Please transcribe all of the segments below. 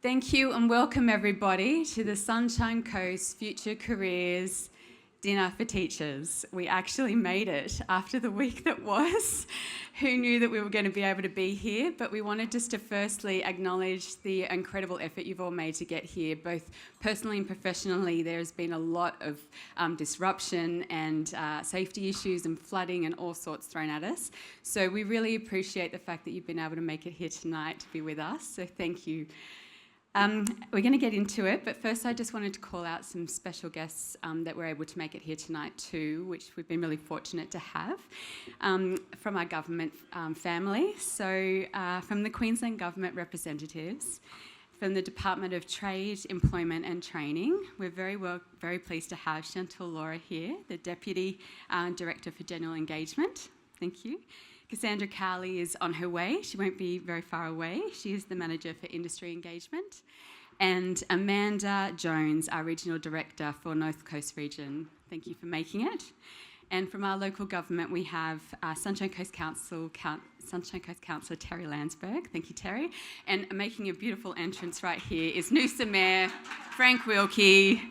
Thank you and welcome everybody to the Sunshine Coast Future Careers Dinner for Teachers. We actually made it after the week that was. Who knew that we were going to be able to be here? But we wanted just to firstly acknowledge the incredible effort you've all made to get here, both personally and professionally. There's been a lot of disruption and safety issues and flooding and all sorts thrown at us. So we really appreciate the fact that you've been able to make it here tonight to be with us. So thank you. We're going to get into it, but first I just wanted to call out some special guests that were able to make it here tonight too, which we've been really fortunate to have from our government family. So from the Queensland Govt representatives, from the Department of Trade, Employment and Training, we're very pleased to have Chantal Laura here, the Deputy Director for General Engagement. Thank you. Cassandra Cowley is on her way. She won't be very far away. She is the Manager for Industry Engagement. And Amanda Jones, our Regional Director for North Coast Region. Thank you for making it. And from our local government, we have Sunshine Coast Councilor Terry Landsberg. Thank you, Terry. And making a beautiful entrance right here is Noosa Mayor Frank Wilkie.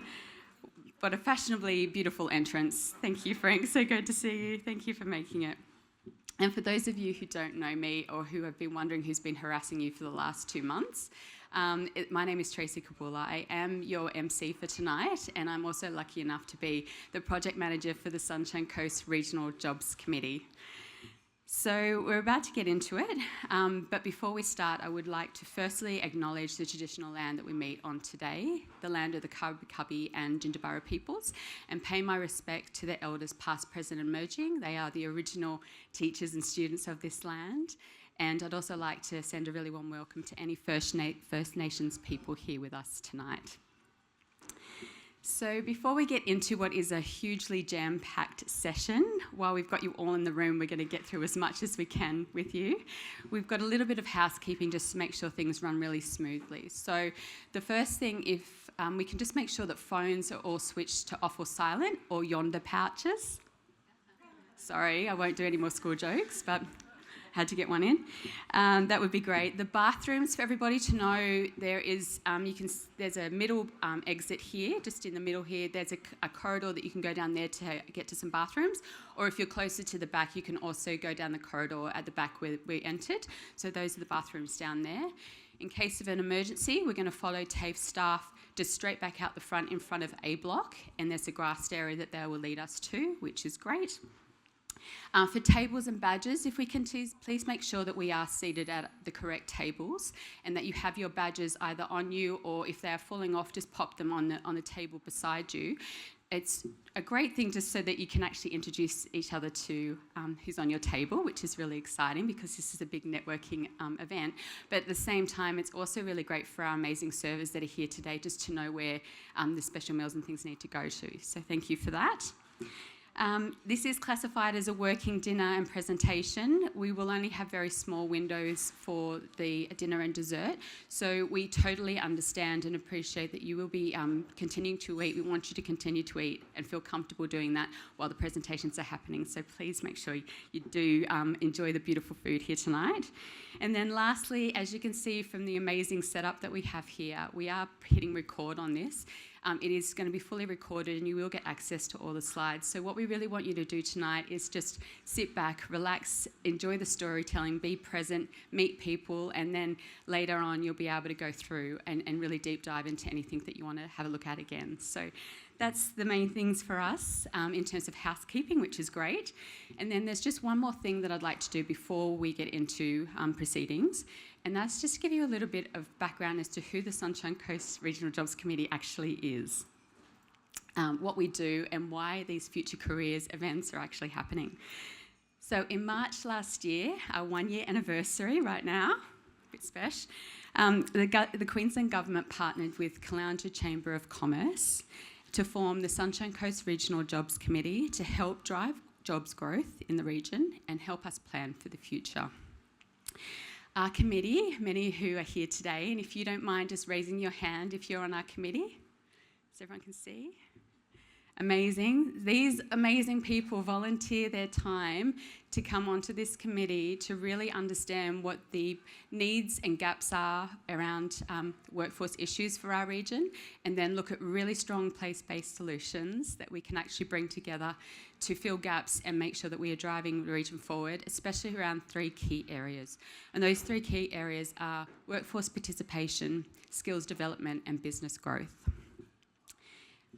What a fashionably beautiful entrance. Thank you, Frank. So good to see you. Thank you for making it. And for those of you who don't know me or who have been wondering who's been harassing you for the last 2 months, my name is Tracey Coobula. I am your MC for tonight, and I'm also lucky enough to be the Project Manager for the Sunshine Coast Regional Jobs Committee. So we're about to get into it, but before we start, I would like to firstly acknowledge the traditional land that we meet on today, the land of the Cubby and Gingerbara peoples, and pay my respect to the elders past, present and emerging. They are the original teachers and students of this land. And I'd also like to send a really warm welcome to any First Nations people here with us tonight. So before we get into what is a hugely jam-packed session, while we've got you all in the room, we're going to get through as much as we can with you. We've got a little bit of housekeeping just to make sure things run really smoothly. So the first thing, if we can just make sure that phones are all switched to off or silent or yonder pouches. Sorry, I won't do any more school jokes, but had to get one in. That would be great. The bathrooms, for everybody to know, there is there's a middle exit here, just in the middle here. There's a corridor that you can go down there to get to some bathrooms, or if you're closer to the back, you can also go down the corridor at the back where we entered. So those are the bathrooms down there. In case of an emergency, we're going to follow TAFE staff just straight back out the front in front of A block, and there's a grassed area that they will lead us to, which is great. For tables and badges, if we can please make sure that we are seated at the correct tables and that you have your badges either on you, or if they are falling off, just pop them on the table beside you. It's a great thing just so that you can actually introduce each other to who's on your table, which is really exciting because this is a big networking event. But at the same time, it's also really great for our amazing servers that are here today just to know where the special meals and things need to go to. So thank you for that. This is classified as a working dinner and presentation. We will only have very small windows for the dinner and dessert, so we totally understand and appreciate that you will be continuing to eat. We want you to continue to eat and feel comfortable doing that while the presentations are happening, so please make sure you do enjoy the beautiful food here tonight. And then lastly, as you can see from the amazing setup that we have here, we are hitting record on this. It is going to be fully recorded and you will get access to all the slides. So what we really want you to do tonight is just sit back, relax, enjoy the storytelling, be present, meet people, and then later on you'll be able to go through and really deep dive into anything that you want to have a look at again. So that's the main things for us in terms of housekeeping, which is great. And then there's just one more thing that I'd like to do before we get into proceedings, and that's just to give you a little bit of background as to who the Sunshine Coast Regional Jobs Committee actually is, what we do and why these Future Careers events are actually happening. So in March last year, our 1-year anniversary right now, a bit special, the Queensland Govt partnered with Councilor Chamber of Commerce to form the Sunshine Coast Regional Jobs Committee to help drive jobs growth in the region and help us plan for the future. Our committee, many who are here today, and if you don't mind just raising your hand if you're on our committee, so everyone can see. Amazing. These amazing people volunteer their time to come onto this committee to really understand what the needs and gaps are around workforce issues for our region, and then look at really strong place-based solutions that we can actually bring together to fill gaps and make sure that we are driving the region forward, especially around 3 key areas. And those 3 key areas are workforce participation, skills development, and business growth.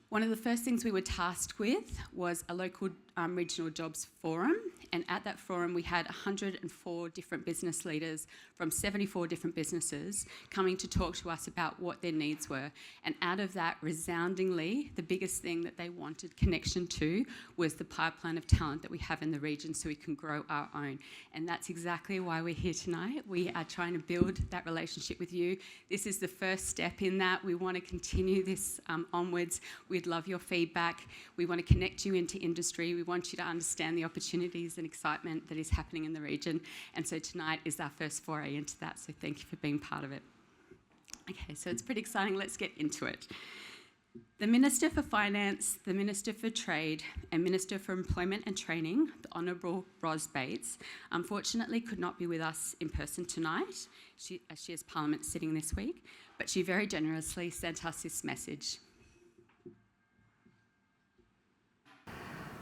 One of the first things we were tasked with was a local regional jobs forum, and at that forum we had 104 different business leaders from 74 different businesses coming to talk to us about what their needs were. And out of that, resoundingly, the biggest thing that they wanted connection to was the pipeline of talent that we have in the region so we can grow our own. And that's exactly why we're here tonight. We are trying to build that relationship with you. This is the first step in that. We want to continue this onwards. We'd love your feedback. We want to connect you into industry. We want you to understand the opportunities and excitement that is happening in the region. And so tonight is our first foray into that. So thank you for being part of it. Okay, so it's pretty exciting. Let's get into it. The Minister for Finance, the Minister for Trade and Minister for Employment and Training, the Honourable Ros Bates, unfortunately could not be with us in person tonight. She has Parliament sitting this week, but she very generously sent us this message.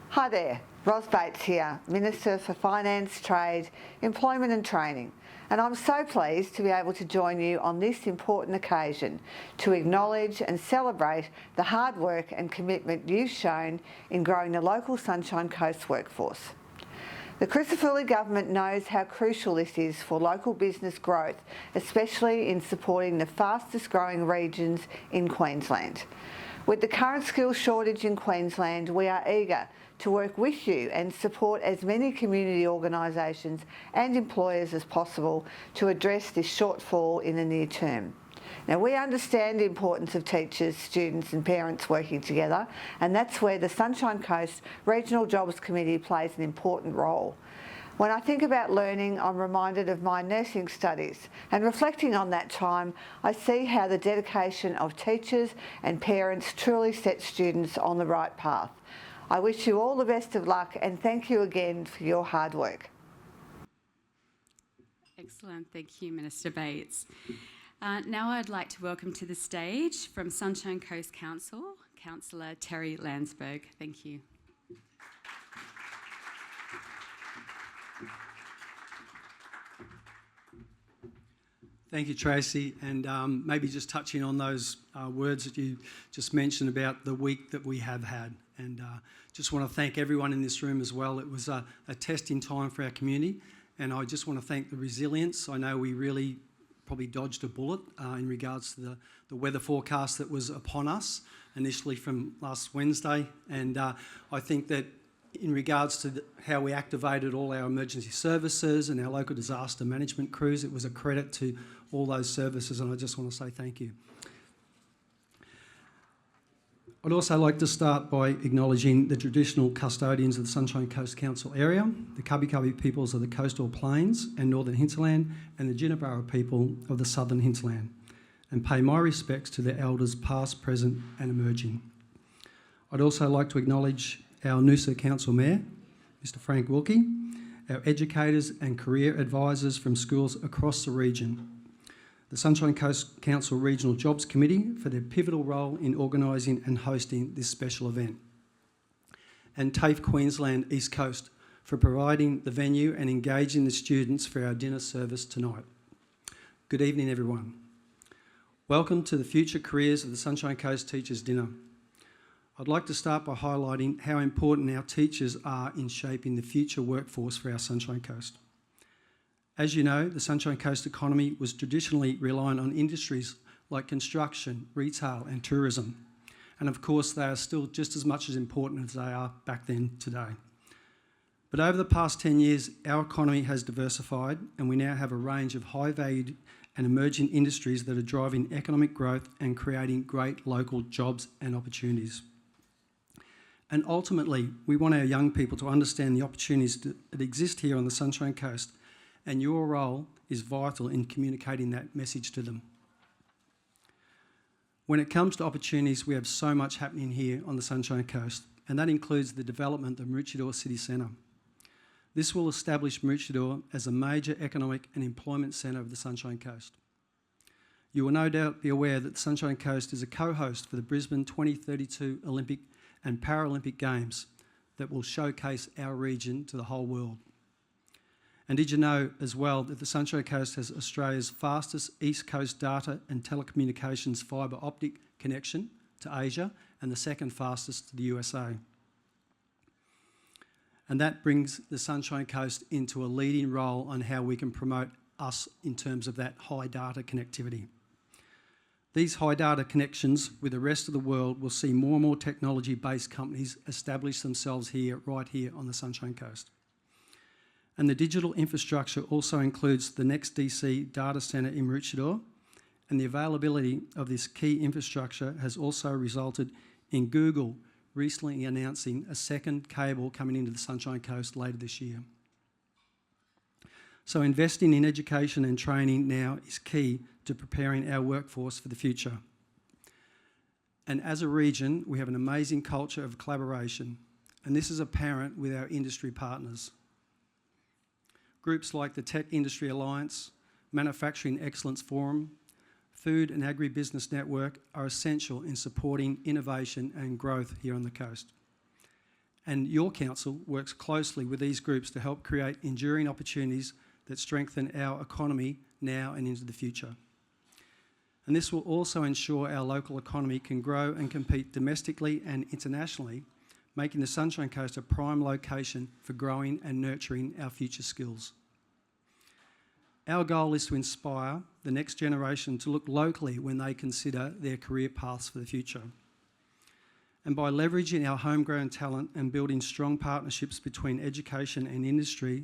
Hi there, Ros Bates here, Minister for Finance, Trade, Employment and Training, and I'm so pleased to be able to join you on this important occasion to acknowledge and celebrate the hard work and commitment you've shown in growing the local Sunshine Coast workforce. The Queensland Govt knows how crucial this is for local business growth, especially in supporting the fastest growing regions in Queensland. With the current skills shortage in Queensland, we are eager to work with you and support as many community organisations and employers as possible to address this shortfall in the near term. Now, we understand the importance of teachers, students and parents working together, and that's where the Sunshine Coast Regional Jobs Committee plays an important role. When I think about learning, I'm reminded of my nursing studies, and reflecting on that time, I see how the dedication of teachers and parents truly sets students on the right path. I wish you all the best of luck and thank you again for your hard work. Excellent, thank you, Minister Bates. Now I'd like to welcome to the stage from Sunshine Coast Council, Councilor Terry Landsberg. Thank you. Thank you, Tracey, and maybe just touching on those words that you just mentioned about the week that we have had, and just want to thank everyone in this room as well. It was a testing time for our community, and I just want to thank the resilience. I know we really probably dodged a bullet in regards to the weather forecast that was upon us initially from last Wednesday, and I think that in regards to how we activated all our emergency services and our local disaster management crews, it was a credit to all those services, and I just want to say thank you. I'd also like to start by acknowledging the traditional custodians of the Sunshine Coast Council area, the Cubby Cubby peoples of the coastal plains and northern hinterland, and the Jinnabara people of the southern hinterland, and pay my respects to their elders past, present and emerging. I'd also like to acknowledge our Noosa Council Mayor, Mr Frank Wilkie, our educators and career advisors from schools across the region, the Sunshine Coast Council Regional Jobs Committee for their pivotal role in organising and hosting this special event, and TAFE Queensland East Coast for providing the venue and engaging the students for our dinner service tonight. Good evening, everyone. Welcome to the Future Careers of the Sunshine Coast Teachers Dinner. I'd like to start by highlighting how important our teachers are in shaping the future workforce for our Sunshine Coast. As you know, the Sunshine Coast economy was traditionally reliant on industries like construction, retail and tourism. And of course, they are still just as much as important as they are back then today. But over the past 10 years, our economy has diversified and we now have a range of high-valued and emerging industries that are driving economic growth and creating great local jobs and opportunities. And ultimately, we want our young people to understand the opportunities that exist here on the Sunshine Coast, and your role is vital in communicating that message to them. When it comes to opportunities, we have so much happening here on the Sunshine Coast, and that includes the development of Maroochydore City Centre. This will establish Maroochydore as a major economic and employment centre of the Sunshine Coast. You will no doubt be aware that the Sunshine Coast is a co-host for the Brisbane 2032 Olympic and Paralympic Games that will showcase our region to the whole world. And did you know as well that the Sunshine Coast has Australia's fastest East Coast data and telecommunications fibre optic connection to Asia and the second fastest to the USA? And that brings the Sunshine Coast into a leading role on how we can promote us in terms of that high data connectivity. These high data connections with the rest of the world will see more and more technology-based companies establish themselves here, right here on the Sunshine Coast. And the digital infrastructure also includes the next DC data centre in Maroochydore, and the availability of this key infrastructure has also resulted in Google recently announcing a second cable coming into the Sunshine Coast later this year. So investing in education and training now is key to preparing our workforce for the future. And as a region, we have an amazing culture of collaboration, and this is apparent with our industry partners. Groups like the Tech Industry Alliance, Manufacturing Excellence Forum, Food and Agribusiness Network are essential in supporting innovation and growth here on the coast. And your council works closely with these groups to help create enduring opportunities that strengthen our economy now and into the future. And this will also ensure our local economy can grow and compete domestically and internationally, making the Sunshine Coast a prime location for growing and nurturing our future skills. Our goal is to inspire the next generation to look locally when they consider their career paths for the future. And by leveraging our homegrown talent and building strong partnerships between education and industry,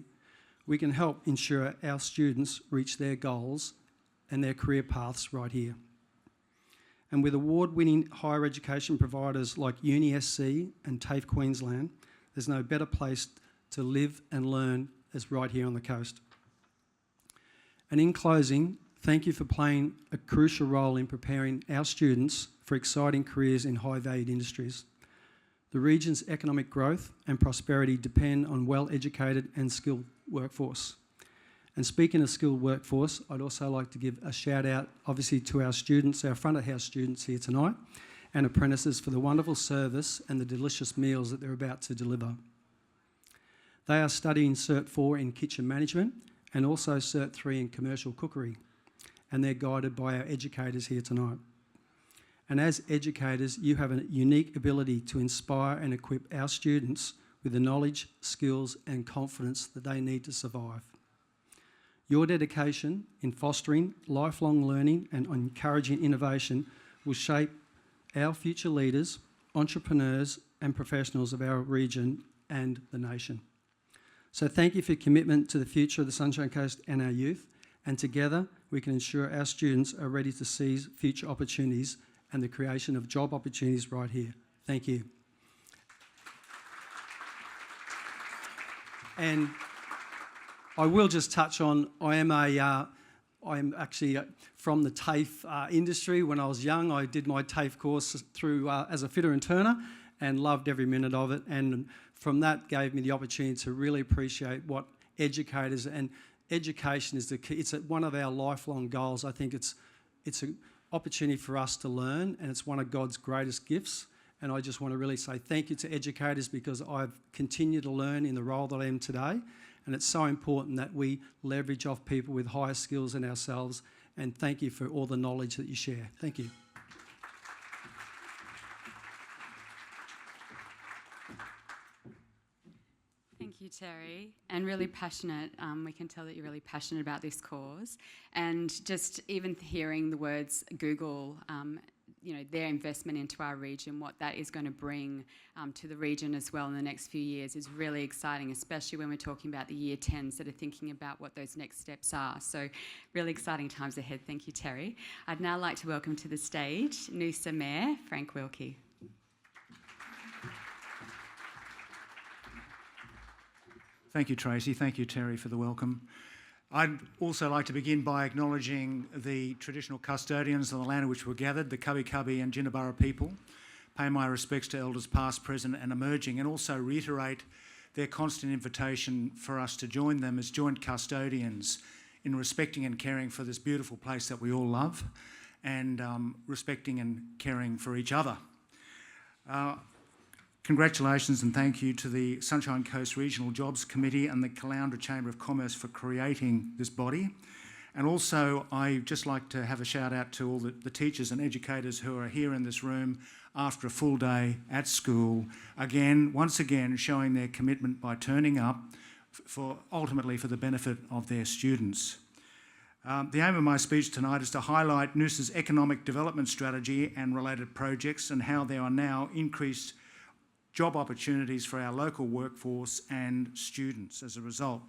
we can help ensure our students reach their goals and their career paths right here. And with award-winning higher education providers like UniSC and TAFE Queensland, there's no better place to live and learn as right here on the coast. And in closing, thank you for playing a crucial role in preparing our students for exciting careers in high-valued industries. The region's economic growth and prosperity depend on well-educated and skilled workforce. And speaking of skilled workforce, I'd also like to give a shout out, obviously, to our students, our front of house students here tonight, and apprentices for the wonderful service and the delicious meals that they're about to deliver. They are studying Cert 4 in Kitchen Management and also Cert 3 in Commercial Cookery, and they're guided by our educators here tonight. And as educators, you have a unique ability to inspire and equip our students with the knowledge, skills and confidence that they need to survive. Your dedication in fostering lifelong learning and encouraging innovation will shape our future leaders, entrepreneurs and professionals of our region and the nation. So thank you for your commitment to the future of the Sunshine Coast and our youth, and together we can ensure our students are ready to seize future opportunities and the creation of job opportunities right here. Thank you. And I will just touch on, I'm actually from the TAFE industry. When I was young, I did my TAFE course through as a fitter and turner and loved every minute of it. And from that gave me the opportunity to really appreciate what educators, and education is the key. It's one of our lifelong goals. I think it's an opportunity for us to learn, and it's one of God's greatest gifts. And I just want to really say thank you to educators, because I've continued to learn in the role that I am today. And it's so important that we leverage off people with higher skills than ourselves. And thank you for all the knowledge that you share. Thank you. Thank you, Terry, and really passionate. We can tell that you're really passionate about this cause, and just even hearing the words Google, their investment into our region, what that is going to bring to the region as well in the next few years is really exciting, especially when we're talking about the year 10s that are thinking about what those next steps are. So really exciting times ahead. Thank you, Terry. I'd now like to welcome to the stage Noosa Mayor Frank Wilkie. Thank you, Tracey. Thank you, Terry, for the welcome. I'd also like to begin by acknowledging the traditional custodians of the land in which we're gathered, the Kabi and Jinnabara people. Pay my respects to elders past, present and emerging, and also reiterate their constant invitation for us to join them as joint custodians in respecting and caring for this beautiful place that we all love, and respecting and caring for each other. Congratulations and thank you to the Sunshine Coast Regional Jobs Committee and the Caloundra Chamber of Commerce for creating this body. And also, I'd just like to have a shout out to all the teachers and educators who are here in this room after a full day at school, once again showing their commitment by turning up ultimately for the benefit of their students. The aim of my speech tonight is to highlight Noosa's economic development strategy and related projects and how there are now increased job opportunities for our local workforce and students as a result.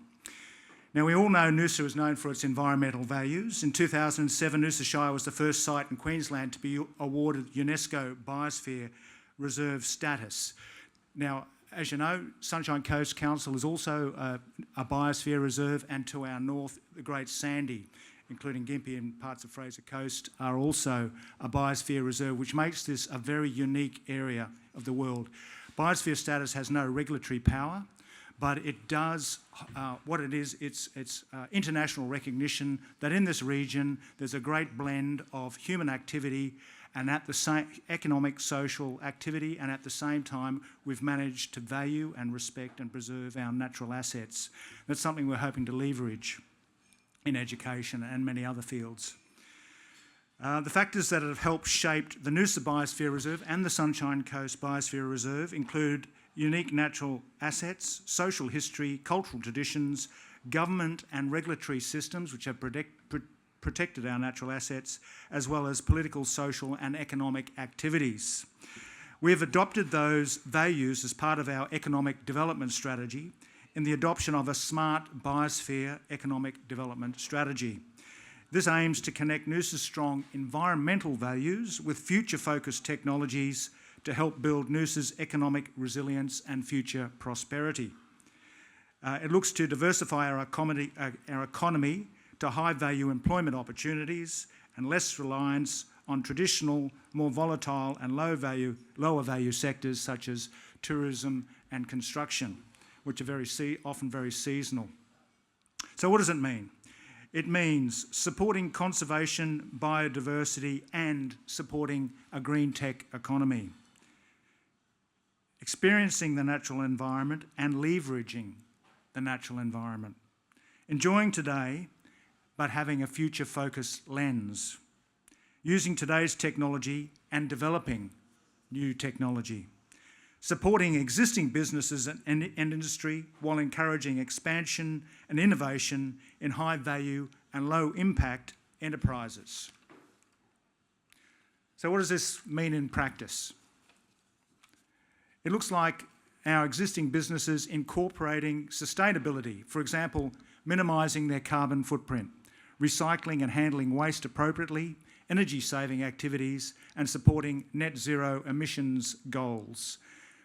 Now, we all know Noosa is known for its environmental values. In 2007, Noosa Shire was the first site in Queensland to be awarded UNESCO Biosphere Reserve status. Now, as you know, Sunshine Coast Council is also a biosphere reserve, and to our north, the Great Sandy, including Gympie and parts of Fraser Coast, are also a biosphere reserve, which makes this a very unique area of the world. Biosphere status has no regulatory power, but it does what it is. It's international recognition that in this region there's a great blend of human activity and at the same economic, social activity, and at the same time we've managed to value and respect and preserve our natural assets. That's something we're hoping to leverage in education and many other fields. The factors that have helped shape the Noosa Biosphere Reserve and the Sunshine Coast Biosphere Reserve include unique natural assets, social history, cultural traditions, government and regulatory systems which have protected our natural assets, as well as political, social and economic activities. We have adopted those values as part of our economic development strategy in the adoption of a smart biosphere economic development strategy. This aims to connect Noosa's strong environmental values with future-focused technologies to help build Noosa's economic resilience and future prosperity. It looks to diversify our economy to high-value employment opportunities and less reliance on traditional, more volatile and lower-value sectors such as tourism and construction, which are often very seasonal. So what does it mean? It means supporting conservation, biodiversity and supporting a green tech economy. Experiencing the natural environment and leveraging the natural environment. Enjoying today, but having a future-focused lens. Using today's technology and developing new technology. Supporting existing businesses and industry while encouraging expansion and innovation in high-value and low-impact enterprises. So what does this mean in practice? It looks like our existing businesses incorporating sustainability, for example, minimising their carbon footprint, recycling and handling waste appropriately, energy-saving activities, and supporting net zero emissions goals.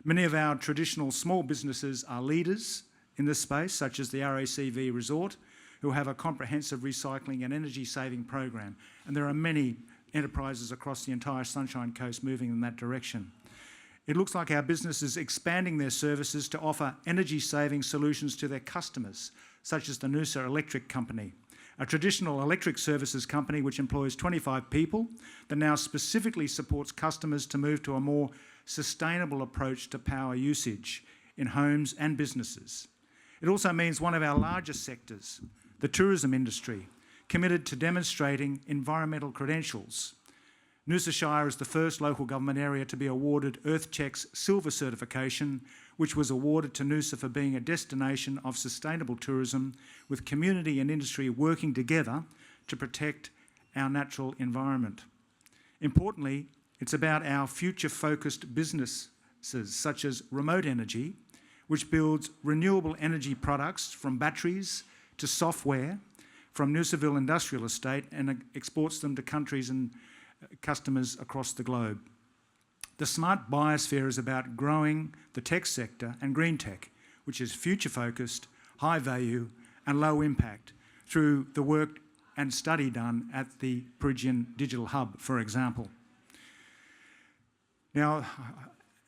Many of our traditional small businesses are leaders in this space, such as the RACV Resort, who have a comprehensive recycling and energy-saving program. And there are many enterprises across the entire Sunshine Coast moving in that direction. It looks like our businesses expanding their services to offer energy-saving solutions to their customers, such as the Noosa Electric Company, a traditional electric services company which employs 25 people that now specifically supports customers to move to a more sustainable approach to power usage in homes and businesses. It also means one of our largest sectors, the tourism industry, committed to demonstrating environmental credentials. Noosa Shire is the first local government area to be awarded EarthCheck's Silver certification, which was awarded to Noosa for being a destination of sustainable tourism with community and industry working together to protect our natural environment. Importantly, it's about our future-focused businesses such as remote energy, which builds renewable energy products from batteries to software from Noosaville Industrial Estate and exports them to countries and customers across the globe. The smart biosphere is about growing the tech sector and green tech, which is future-focused, high value and low impact, through the work and study done at the Peregian Digital Hub, for example. Now,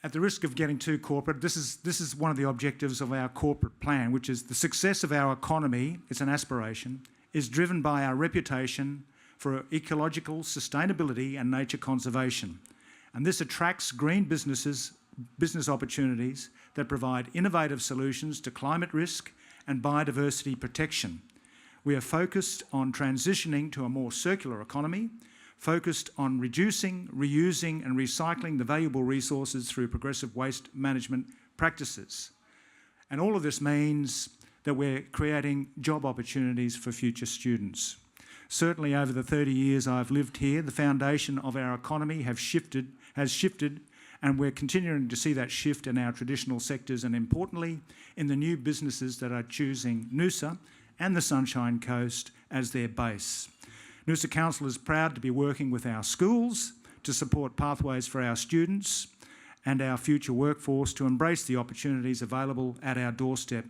at the risk of getting too corporate, this is one of the objectives of our corporate plan, which is the success of our economy, it's an aspiration, is driven by our reputation for ecological sustainability and nature conservation. And this attracts green business opportunities that provide innovative solutions to climate risk and biodiversity protection. We are focused on transitioning to a more circular economy, focused on reducing, reusing and recycling the valuable resources through progressive waste management practices. And all of this means that we're creating job opportunities for future students. Certainly over the 30 years I've lived here, the foundation of our economy has shifted, and we're continuing to see that shift in our traditional sectors and, importantly, in the new businesses that are choosing Noosa and the Sunshine Coast as their base. Noosa Council is proud to be working with our schools to support pathways for our students and our future workforce to embrace the opportunities available at our doorstep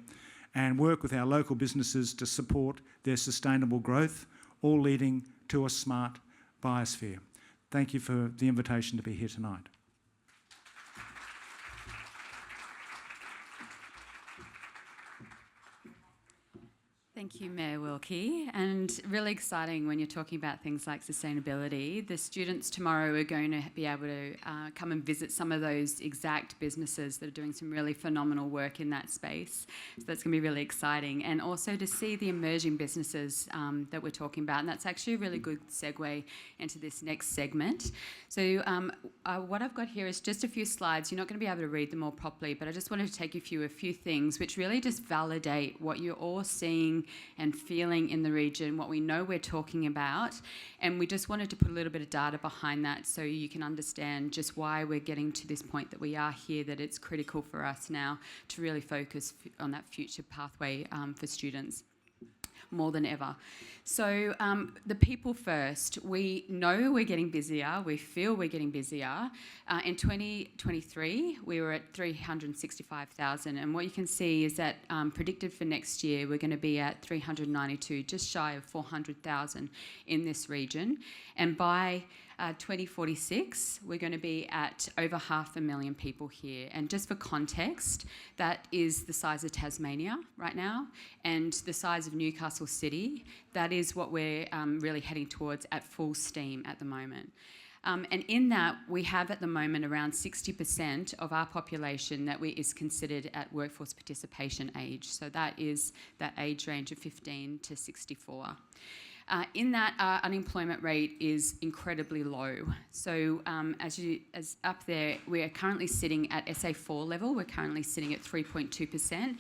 and work with our local businesses to support their sustainable growth, all leading to a smart biosphere. Thank you for the invitation to be here tonight. Thank you, Mayor Wilkie. And really exciting when you're talking about things like sustainability. The students tomorrow are going to be able to come and visit some of those exact businesses that are doing some really phenomenal work in that space. So that's going to be really exciting. And also to see the emerging businesses that we're talking about. And that's actually a really good segue into this next segment. So what I've got here is just a few slides. You're not going to be able to read them all properly, but I just wanted to take you through a few things which really just validate what you're all seeing and feeling in the region, what we know we're talking about, and we just wanted to put a little bit of data behind that so you can understand just why we're getting to this point that we are here, that it's critical for us now to really focus on that future pathway for students more than ever. So the people first. We know we're getting busier. We feel we're getting busier. In 2023, we were at 365,000. And what you can see is that predicted for next year, we're going to be at 392, just shy of 400,000 in this region. And by 2046, we're going to be at over 500,000 people here. And just for context, that is the size of Tasmania right now and the size of Newcastle City. That is what we're really heading towards at full steam at the moment. And in that, we have at the moment around 60% of our population that is considered at workforce participation age. So that is that age range of 15 to 64. In that, our unemployment rate is incredibly low. So as up there, we are currently sitting at SA4 level. We're currently sitting at 3.2%.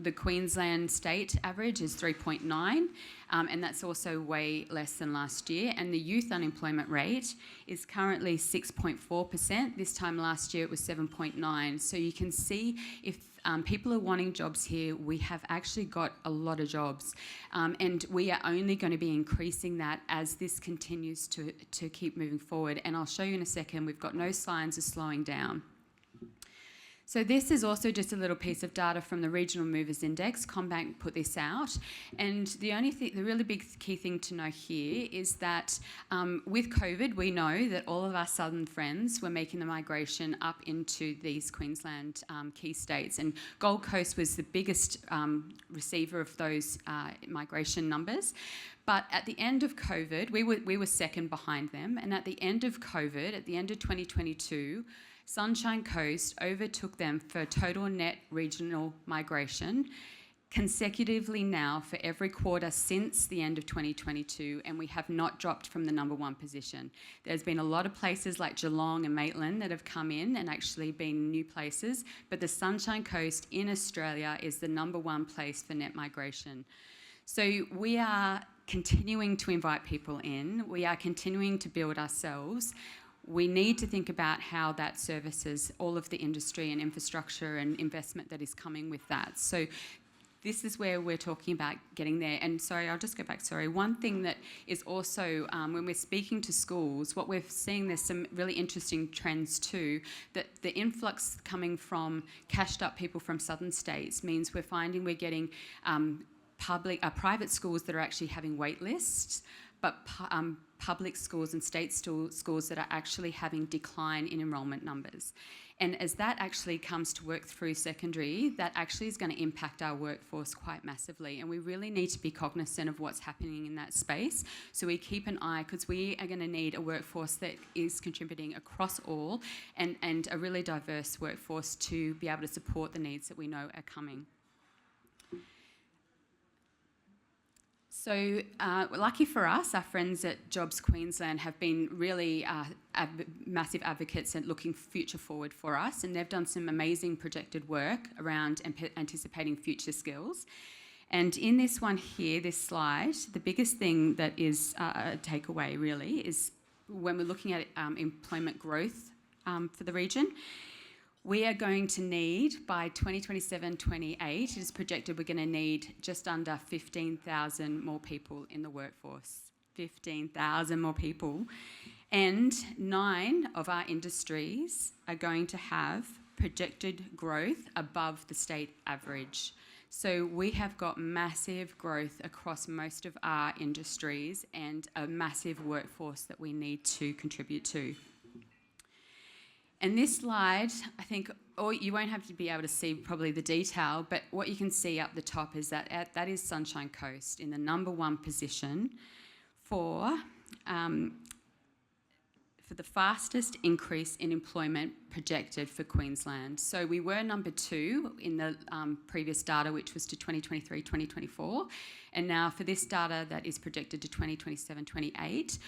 The Queensland state average is 3.9%, and that's also way less than last year. And the youth unemployment rate is currently 6.4%. This time last year, it was 7.9%. So you can see if people are wanting jobs here, we have actually got a lot of jobs. And we are only going to be increasing that as this continues to keep moving forward. And I'll show you in a second, we've got no signs of slowing down. So this is also just a little piece of data from the Regional Movers Index. CommBank put this out. And the really big key thing to know here is that with COVID, we know that all of our southern friends were making the migration up into these Queensland key states. And Gold Coast was the biggest receiver of those migration numbers. But at the end of COVID, we were second behind them. And at the end of COVID, at the end of 2022, Sunshine Coast overtook them for total net regional migration consecutively now for every quarter since the end of 2022, and we have not dropped from the number one position. There's been a lot of places like Geelong and Maitland that have come in and actually been new places, but the Sunshine Coast in Australia is the number one place for net migration. So we are continuing to invite people in. We are continuing to build ourselves. We need to think about how that services all of the industry and infrastructure and investment that is coming with that. So this is where we're talking about getting there. And sorry, I'll just go back. Sorry. One thing that is also, when we're speaking to schools, what we're seeing, there's some really interesting trends too, that the influx coming from cashed up people from southern states means we're finding we're getting private schools that are actually having wait lists, but public schools and state schools that are actually having decline in enrolment numbers. And as that actually comes to work through secondary, that actually is going to impact our workforce quite massively. And we really need to be cognizant of what's happening in that space. So we keep an eye, because we are going to need a workforce that is contributing across all, and a really diverse workforce to be able to support the needs that we know are coming. So lucky for us, our friends at Jobs Queensland have been really massive advocates and looking future forward for us, and they've done some amazing projected work around anticipating future skills. And in this one here, this slide, the biggest thing that is a takeaway really is when we're looking at employment growth for the region. We are going to need, by 2027-28, it is projected we're going to need just under 15,000 more people in the workforce. 15,000 more people. And 9 of our industries are going to have projected growth above the state average. So we have got massive growth across most of our industries and a massive workforce that we need to contribute to. And this slide, I think, or you won't have to be able to see probably the detail, but what you can see up the top is that that is Sunshine Coast in the #1 position for the fastest increase in employment projected for Queensland. So we were #2 in the previous data, which was to 2023-2024, and now for this data that is projected to 2027-28,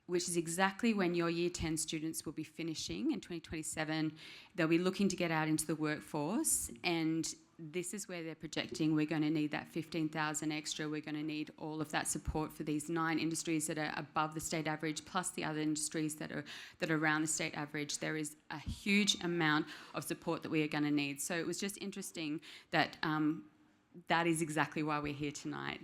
which is exactly when your Year 10 students will be finishing in 2027. They'll be looking to get out into the workforce, and this is where they're projecting we're going to need that 15,000 extra. We're going to need all of that support for these 9 industries that are above the state average, plus the other industries that are around the state average. There is a huge amount of support that we are going to need. So it was just interesting that that is exactly why we're here tonight.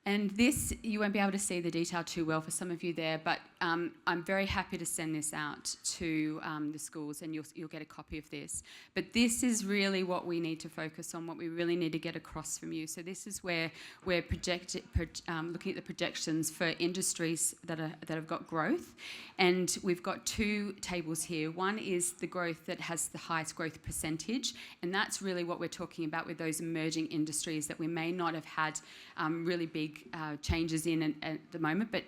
And this, you won't be able to see the detail too well for some of you there, but I'm very happy to send this out to the schools, and you'll get a copy of this. But this is really what we need to focus on, what we really need to get across from you. So this is where we're looking at the projections for industries that have got growth. And we've got 2 tables here. One is the growth that has the highest growth percentage, and that's really what we're talking about with those emerging industries that we may not have had really big changes in at the moment, but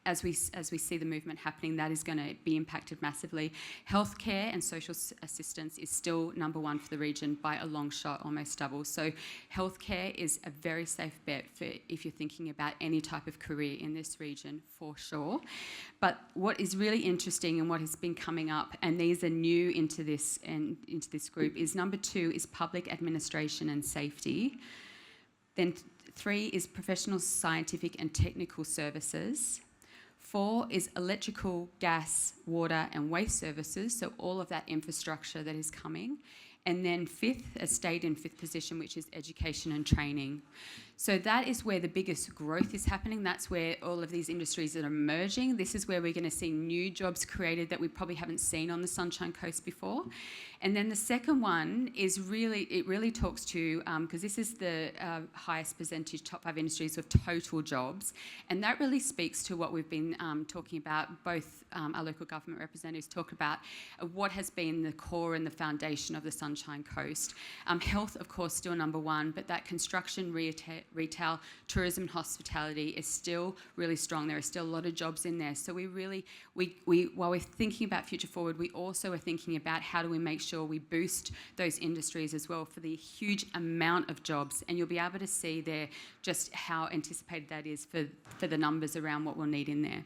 as we see the movement happening, that is going to be impacted massively. Healthcare and social assistance is still #1 for the region by a long shot, almost double. So healthcare is a very safe bet for if you're thinking about any type of career in this region, for sure. But what is really interesting and what has been coming up, and these are new into this group, is #2 is public administration and safety. Then 3 is professional, scientific and technical services. 4 is electrical, gas, water and waste services, so all of that infrastructure that is coming. And then 5th, a stayed in 5th position, which is education and training. So that is where the biggest growth is happening. That's where all of these industries are emerging. This is where we're going to see new jobs created that we probably haven't seen on the Sunshine Coast before. And then the second one is really talks to, because this is the highest percentage, top 5 industries of total jobs. And that really speaks to what we've been talking about, both our local government representatives talk about what has been the core and the foundation of the Sunshine Coast. Health, of course, still #1, but that construction, retail, tourism and hospitality is still really strong. There are still a lot of jobs in there. So we while we're thinking about future forward, we also are thinking about how do we make sure we boost those industries as well for the huge amount of jobs. And you'll be able to see there just how anticipated that is for the numbers around what we'll need in there.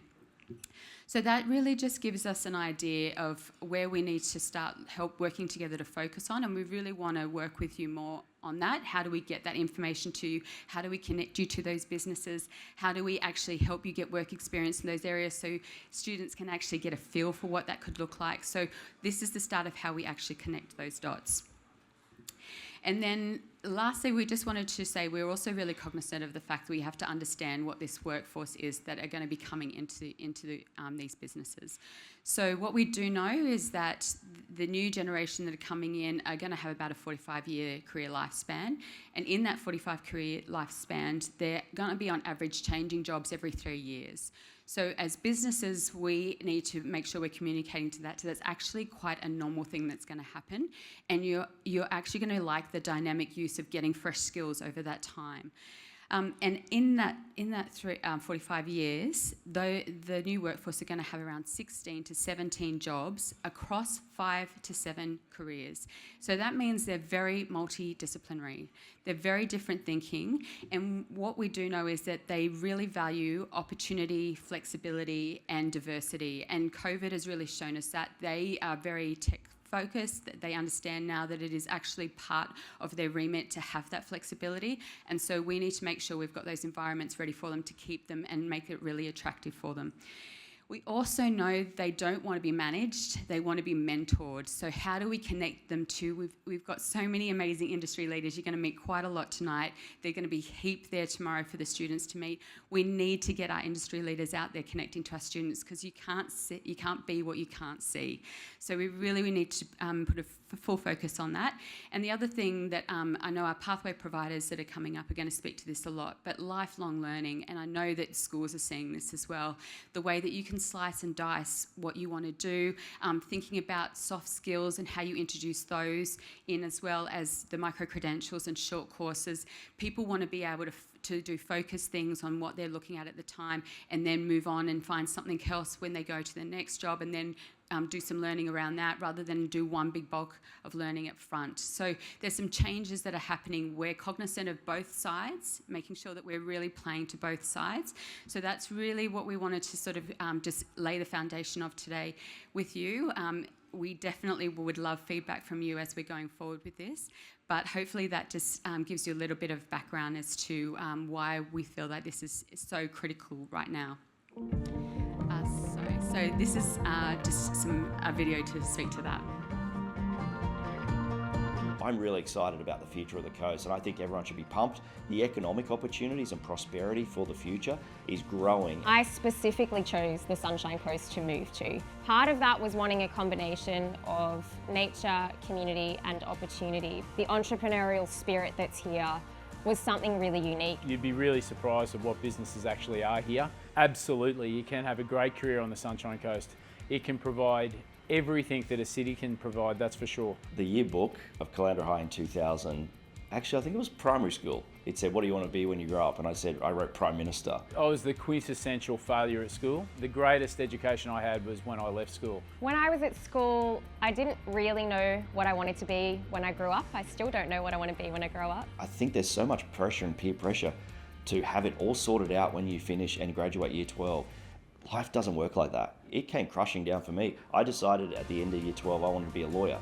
So that really just gives us an idea of where we need to start working together to focus on, and we really want to work with you more on that. How do we get that information to you? How do we connect you to those businesses? How do we actually help you get work experience in those areas so students can actually get a feel for what that could look like? So this is the start of how we actually connect those dots. And then lastly, we just wanted to say we're also really cognizant of the fact that we have to understand what this workforce is that are going to be coming into these businesses. So what we do know is that the new generation that are coming in are going to have about a 45-year career lifespan. And in that 45 career lifespan, they're going to be on average changing jobs every 3 years. So as businesses, we need to make sure we're communicating to that. So that's actually quite a normal thing that's going to happen. And you're actually going to like the dynamic use of getting fresh skills over that time. And in that 45 years, though, the new workforce are going to have around 16 to 17 jobs across 5 to 7 careers. So that means they're very multidisciplinary. They're very different thinking. And what we do know is that they really value opportunity, flexibility, and diversity. And COVID has really shown us that they are very focused, that they understand now that it is actually part of their remit to have that flexibility, and so we need to make sure we've got those environments ready for them to keep them and make it really attractive for them. We also know they don't want to be managed, they want to be mentored. So how do we connect them to, we've got so many amazing industry leaders, you're going to meet quite a lot tonight, they're going to be heaped there tomorrow for the students to meet. We need to get our industry leaders out there connecting to our students, because you can't be what you can't see. So we need to put a full focus on that. And the other thing that I know our pathway providers that are coming up are going to speak to this a lot, but lifelong learning, and I know that schools are seeing this as well, the way that you can slice and dice what you want to do, thinking about soft skills and how you introduce those in, as well as the micro-credentials and short courses. People want to be able to do focused things on what they're looking at the time, and then move on and find something else when they go to the next job, and then do some learning around that, rather than do one big bulk of learning up front. So there's some changes that are happening. We're cognizant of both sides, making sure that we're really playing to both sides. So that's really what we wanted to sort of just lay the foundation of today with you. We definitely would love feedback from you as we're going forward with this, but hopefully that just gives you a little bit of background as to why we feel that this is so critical right now. So this is just a video to speak to that. I'm really excited about the future of the coast, and I think everyone should be pumped. The economic opportunities and prosperity for the future is growing. I specifically chose the Sunshine Coast to move to. Part of that was wanting a combination of nature, community and opportunity. The entrepreneurial spirit that's here was something really unique. You'd be really surprised at what businesses actually are here. Absolutely, you can have a great career on the Sunshine Coast. It can provide everything that a city can provide, that's for sure. The yearbook of Caloundra High in 2000, actually I think it was primary school. It said, what do you want to be when you grow up? And I wrote Prime Minister. I was the quintessential failure at school. The greatest education I had was when I left school. When I was at school, I didn't really know what I wanted to be when I grew up. I still don't know what I want to be when I grow up. I think there's so much pressure and peer pressure to have it all sorted out when you finish and graduate year 12. Life doesn't work like that. It came crushing down for me. I decided at the end of year 12 I wanted to be a lawyer,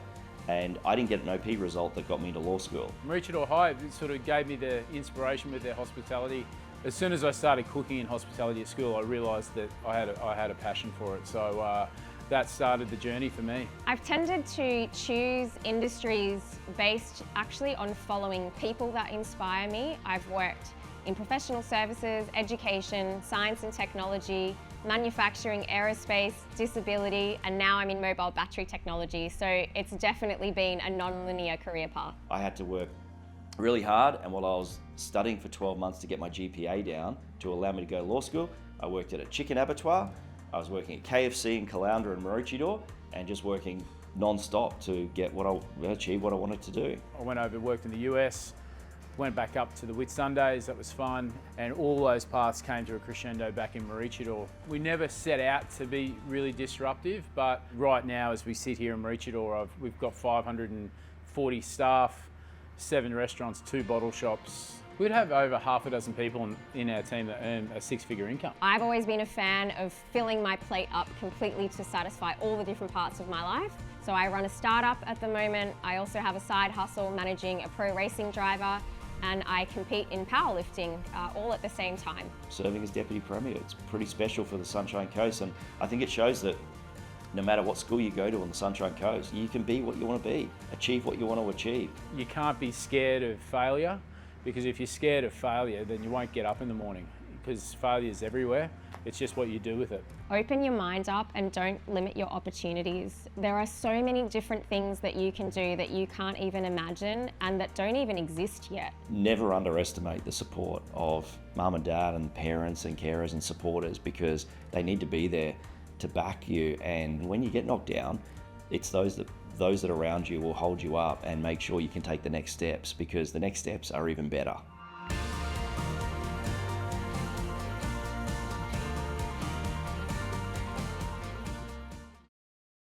and I didn't get an OP result that got me into law school. Maroochydore High sort of gave me the inspiration with their hospitality. As soon as I started cooking in hospitality at school, I realised that I had a passion for it. So that started the journey for me. I've tended to choose industries based actually on following people that inspire me. I've worked in professional services, education, science and technology, manufacturing, aerospace, disability, and now I'm in mobile battery technology. So it's definitely been a non-linear career path. I had to work really hard, and while I was studying for 12 months to get my GPA down to allow me to go to law school, I worked at a chicken abattoir, I was working at KFC in Caloundra and Maroochydore, and just working non-stop to achieve what I wanted to do. I went over and worked in the US, went back up to the Whitsundays, that was fun, and all those paths came to a crescendo back in Maroochydore. We never set out to be really disruptive, but right now as we sit here in Maroochydore, we've got 540 staff, 7 restaurants, 2 bottle shops. We'd have over half a dozen people in our team that earn a 6-figure income. I've always been a fan of filling my plate up completely to satisfy all the different parts of my life. So I run a startup at the moment. I also have a side hustle managing a pro racing driver, and I compete in powerlifting all at the same time. Serving as Deputy Premier, it's pretty special for the Sunshine Coast, and I think it shows that no matter what school you go to on the Sunshine Coast, you can be what you want to be, achieve what you want to achieve. You can't be scared of failure, because if you're scared of failure, then you won't get up in the morning, because failure is everywhere. It's just what you do with it. Open your mind up and don't limit your opportunities. There are so many different things that you can do that you can't even imagine and that don't even exist yet. Never underestimate the support of mum and dad and parents and carers and supporters, because they need to be there to back you, and when you get knocked down, it's those that are around you will hold you up and make sure you can take the next steps, because the next steps are even better.